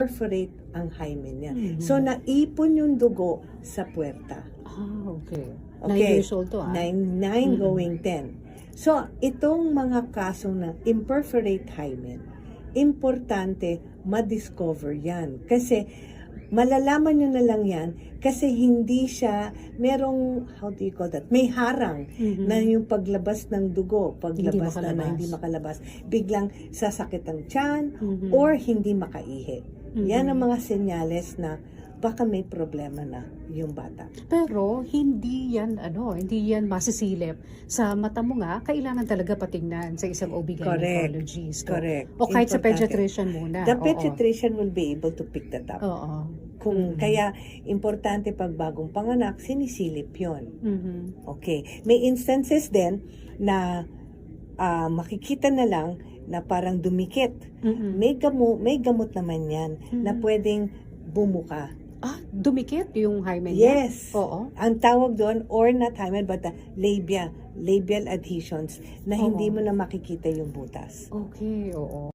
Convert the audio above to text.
perforate ang hymen niya. So, naipon yung dugo sa puwerta. Okay. Okay. 9 years old to, 9 going 10. So, itong mga kasong ng imperforate hymen, importante ma-discover yan. Kasi, malalaman nyo na lang yan kasi hindi siya, merong, how do you call that? May harang na yung paglabas ng dugo, paglabas na hindi makalabas. Biglang sasakit ang tiyan or hindi makaihi. Yan ang mga senyales na baka may problema na yung bata. Pero hindi yan masisilip sa mata mo nga, kailangan talaga patingnan sa isang OB-gynecologist. Correct. O kahit sa Importante. pediatrician muna. The pediatrician will be able to pick that up. Oo. Kaya importante pag bagong panganak, sinisilip yun. Okay. May instances din na makikita na lang na parang dumikit. May gamot naman yan na pwedeng bumuka. Dumikit yung hymen niya? Yes. Oo. Ang tawag doon, or not hymen, but the labial adhesions na hindi mo na makikita yung butas. Okay, oo.